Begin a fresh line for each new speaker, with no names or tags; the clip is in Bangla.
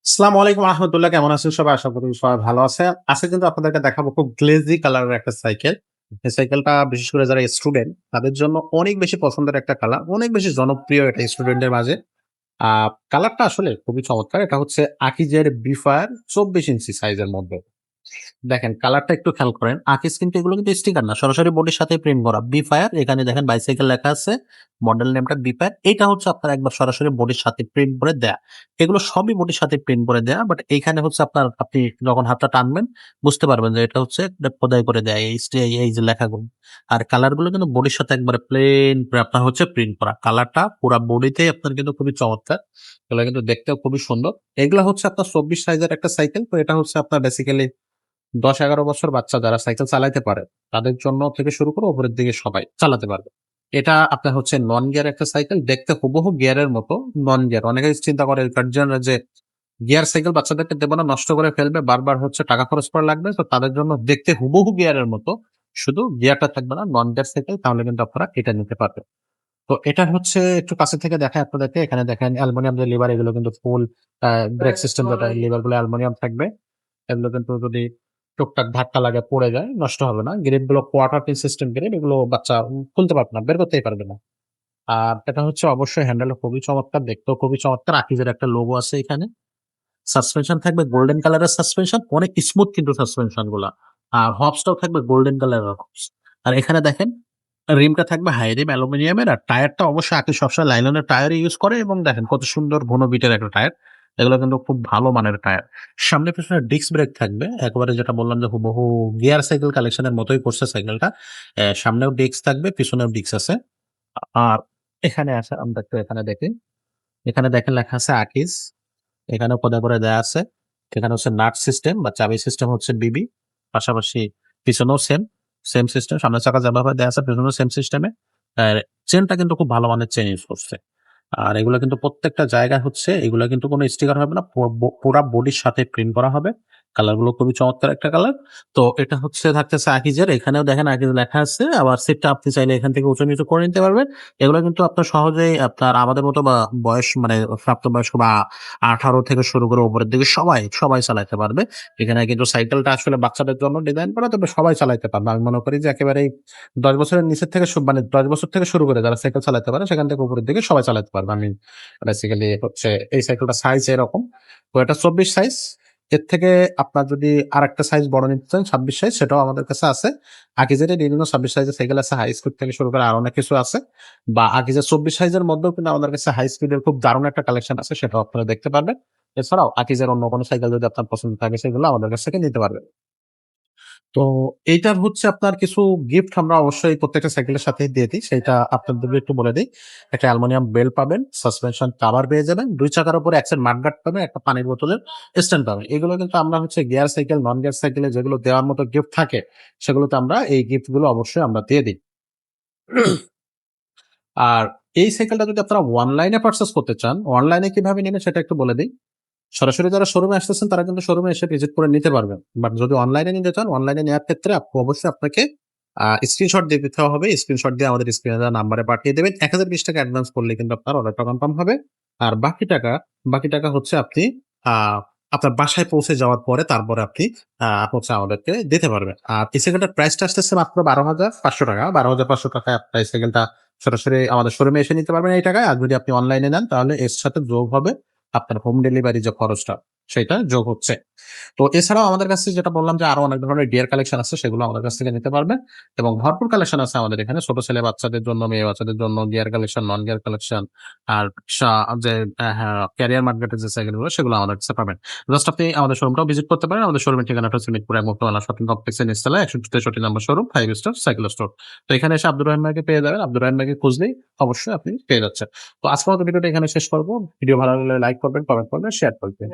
আসসালামু আলাইকুম রাহমাতুল্লাহ। কেমন আছেন সবাই? আশা করি সবাই ভালো আছেন। আজকে কিন্তু আপনাদেরকে দেখাবো খুব গ্লেজি কালারের একটা সাইকেল। এই সাইকেলটা বিশেষ করে যারা স্টুডেন্ট তাদের জন্য অনেক বেশি পছন্দের একটা কালার। অনেক বেশি জনপ্রিয় এটা স্টুডেন্টদের মাঝে। আ কালারটা আসলে খুবই চমৎকার। এটা হচ্ছে আকিজের বিফায়ার ২৪ ইঞ্চি সাইজের মধ্যে। দেখেন কালারটা একটু খেয়াল করেন। আকিজ কিন্তু এগুলো কিন্তু স্টিকার না। সরাসরি বডির সাথে প্রিন্ট করা। বিফায়ার এখানে দেখেন বাইসাইকেল লেখা আছে। মডেল নেমটা বিফায়ার। এটা হচ্ছে আপনার একবার সরাসরি বডির সাথে প্রিন্ট করে দেয়া। এগুলো সবই বডির সাথে প্রিন্ট করে দেয়া। বাট এইখানে হচ্ছে আপনি যখন হাতটা টানবেন বুঝতে পারবেন যে এটা হচ্ছে এটা খোদাই করে দেয়া। এই যে লেখাগুলো। আর কালার গুলো কিন্তু বডির সাথে একবারে প্লেন আপনার হচ্ছে প্রিন্ট করা। কালারটা পুরা বডিতেই আপনার কিন্তু খুবই চমৎকার। এগুলো কিন্তু দেখতেও খুবই সুন্দর। এগুলা হচ্ছে আপনার ২৪ সাইজের একটা সাইকেল। তো এটা হচ্ছে আপনার বেসিক্যালি ১০-১১ বছর বাচ্চা যারা সাইকেল চালাইতে পারে, তাদের জন্য থেকে শুরু করে উপরের দিকে সবাই চালাতে পারবে। এটা আপনার হচ্ছে নন গিয়ার একটা সাইকেল। দেখতে হুবহু গিয়ারের মতো, নন গিয়ার। অনেকে চিন্তা করে গার্জিয়ানরা যে গিয়ার সাইকেল বাচ্চাদেরকে দেব না, নষ্ট করে ফেলবে, বারবার হচ্ছে টাকা খরচ করা লাগবে। তো তাদের জন্য দেখতে হুবহু গিয়ারের মতো, শুধু গিয়ারটা থাকবে না, নন গিয়ার সাইকেল। তাহলে কিন্তু আপনারা এটা নিতে পারবেন। তো এটা হচ্ছে একটু কাছে থেকে দেখাই আপনাদেরকে। এখানে দেখেন অ্যালুমিনিয়াম যে লিভার, এগুলো কিন্তু ফুল ব্রেক সিস্টেম, যেটা লিভার গুলো অ্যালুমিনিয়াম থাকবে। এগুলো কিন্তু যদি টুকটাক ধাক্কা লাগে পড়ে যায়, নষ্ট হবে না। গ্রিপ গুলো কোয়ার্টার পিন সিস্টেম গ্রিপ, এগুলো বাচ্চা খুলতে পারবে না, বের করতেই পারবে না। আর এটা হচ্ছে অবশ্যই হ্যান্ডেল খুবই চমৎকার, দেখতেও খুবই চমৎকার। আকিজের একটা লোগো আছে এখানে। সাসপেনশন থাকবে গোল্ডেন কালারের সাসপেনশন, অনেক স্মুথ কিন্তু সাসপেনশন গুলা। আর হবসটাও থাকবে গোল্ডেন কালারের হবস। আর এখানে দেখেন রিমটা থাকবে হাই রিম অ্যালুমিনিয়ামের। আর টায়ারটা অবশ্যই আকিজ সবসময় লাইলনের টায়ারই ইউজ করে, এবং দেখেন কত সুন্দর ঘন বিটের একটা টায়ার। এগুলো কিন্তু খুব ভালো মানের টায়ার। সামনে পেছনে ডিস্ক ব্রেক থাকবে। একেবারে যেটা বললাম যে হুবহু গিয়ার সাইকেল কালেকশনের মতোই করছে সাইকেলটা। সামনেও ডিস্ক থাকবে, পিছনেও ডিস্ক আছে। আর এখানে আছে, আমরা একটু এখানে দেখি। এখানে দেখেন লেখা আছে আকিজ। এখানেও খোদাই করে দেয়া আছে। এখানে হচ্ছে নাট সিস্টেম বা চাবি সিস্টেম হচ্ছে বিবি। পাশাপাশি পিছনেও সেম সিস্টেম। সামনের চাকা যেভাবে দেয়া আছে পেছনেও সেম সিস্টেমে। আর চেইনটা কিন্তু খুব ভালো মানের চেইন ইউজ করছে। আর এগুলা কিন্তু প্রত্যেকটা জায়গায় হচ্ছে, এগুলা কিন্তু কোনো স্টিকার হবে না। পুরা বডির সাথে প্রিন্ট করা হবে। কালার গুলো খুবই চমৎকার একটা কালার। তো এটা হচ্ছে থাকতেছে আকিজের। এখানেও দেখেন আকিজ লেখা আছে। আবার সিটটা আপনি চাইলে এখান থেকে উঁচু নিচু করে নিতে পারবেন। এগুলো কিন্তু আপনার সহজেই আপনার আমাদের মতো বা বয়স মানে প্রাপ্তবয়স্ক বা ১৮ থেকে শুরু করে উপরের দিকে সবাই চালাইতে পারবে। এখানে কিন্তু সাইকেলটা আসলে বাচ্চাদের জন্য ডিজাইন করা, তবে সবাই চালাইতে পারবে। আমি মনে করি যে একেবারেই ১০ বছরের নিচের থেকে মানে ১০ বছর থেকে শুরু করে যারা সাইকেল চালাতে পারে সেখান থেকে উপরের দিকে সবাই চালাতে পারবে। আমি বেসিক্যালি হচ্ছে এই সাইকেলটার সাইজ এরকম। তো এটা ২৪ সাইজ। এর থেকে আপনার যদি আরেকটা সাইজ বড় নিতে চান ২৬ সাইজ, সেটাও আমাদের কাছে আছে। আকিজের বিভিন্ন ২৬ সাইজের সাইকেল আছে, হাই স্পিড থেকে শুরু করে আরো অনেক কিছু আছে। বা আকিজের ২৪ সাইজের মধ্যেও কিন্তু আমাদের কাছে হাই স্পিডের খুব দারুণ একটা কালেকশন আছে, সেটাও আপনারা দেখতে পারবেন। এছাড়াও আকিজের অন্য কোনো সাইকেল যদি আপনার পছন্দ থাকে সেগুলো আমাদের কাছ থেকে নিতে পারবেন। তো এইটার হচ্ছে আপনার কিছু গিফট আমরা অবশ্যই প্রত্যেকটা সাইকেলের সাথেই দিয়ে দিই। সেইটা আপনাদেরকে একটু বলে দেই। একটা অ্যালুমিনিয়াম বেল্ট পাবেন, সাসপেনশন কভার পেয়ে যাবেন, ২ চাকার উপরে এক সেট মাডগার্ড পাবেন, একটা পানির বোতলের স্ট্যান্ড পাবেন। এগুলো কিন্তু আমরা হচ্ছে গিয়ার সাইকেল, নন গিয়ার সাইকেলে যেগুলো দেওয়ার মতো গিফট থাকে, সেগুলোতে আমরা এই গিফট গুলো অবশ্যই আমরা দিয়ে দিই। আর এই সাইকেলটা যদি আপনারা অনলাইনে পারচেজ করতে চান, অনলাইনে কিভাবে নিবেন সেটা একটু বলে দেই। সরাসরি যারা শোরুমে আসতেছেন তারা কিন্তু শোরুমে এসে ভিজিট করে নিতে পারবেন। বাট যদি অনলাইনে নিতে চান, অনলাইনে নেওয়ার ক্ষেত্রে অবশ্যই আপনাকে স্ক্রিনশট দিয়ে দিতে হবে। স্ক্রিনশট দিয়ে আমাদের স্ক্রিনে দেওয়া নাম্বারে পাঠিয়ে দেবেন। ৳১,০২০ অ্যাডভান্স করলে কিন্তু আপনার অর্ডারটা কনফার্ম হবে। আর বাকি টাকা হচ্ছে আপনি আ আপনার বাসায় পৌঁছে যাওয়ার পরে তারপরে আপনি হচ্ছে আমাদেরকে দিতে পারবেন। আর এই সাইকেলটার প্রাইসটা আসতেছে মাত্র ৳১২,৫০০। ৳১২,৫০০ আপনার এই সাইকেলটা সরাসরি আমাদের শোরুমে এসে নিতে পারবেন এই টাকায়। আর যদি আপনি অনলাইনে নেন তাহলে এর সাথে যোগ হবে আপনার হোম ডেলিভারি যে খরচটা, সেটা যোগ হচ্ছে। তো এছাড়াও আমাদের কাছে যেটা বললাম যে আরো অনেক ধরনের ডিয়ার কালেকশন আছে, সেগুলো আমাদের কাছ থেকে নিতে পারবেন। এবং ভরপুর কালেকশন আছে আমাদের এখানে। ছোট ছেলে বাচ্চাদের জন্য, মেয়ে বাচ্চাদের জন্য gear collection, non gear collection. আর সা যে হ্যাঁ, ক্যারিয়ার মার্কেটের যে সাইকেলগুলো সেগুলো আমাদের কাছে পাবেন। জাস্ট আপনি আমাদের শোরুমটাও ভিজিট করতে পারেন। আমাদের শোরুমের ঠিকানাটা হচ্ছে মিরপুর ১ মুক্তামনা শপিং কমপ্লেক্সের নিচতলায় ১৬৩ নম্বর শোরুম, ৫ স্টার সাইকেল স্টোর। তো এখানে এসে আব্দুর রহিম ভাইকে পেয়ে যাবেন। আব্দুর রহিম ভাইকে খুঁজলেই অবশ্যই আপনি পেয়ে যাচ্ছেন। তো আজকের মতো ভিডিওটা এখানে শেষ করব। ভিডিও ভালো লাগলে লাইক করবেন, কমেন্ট করবেন, শেয়ার করবেন।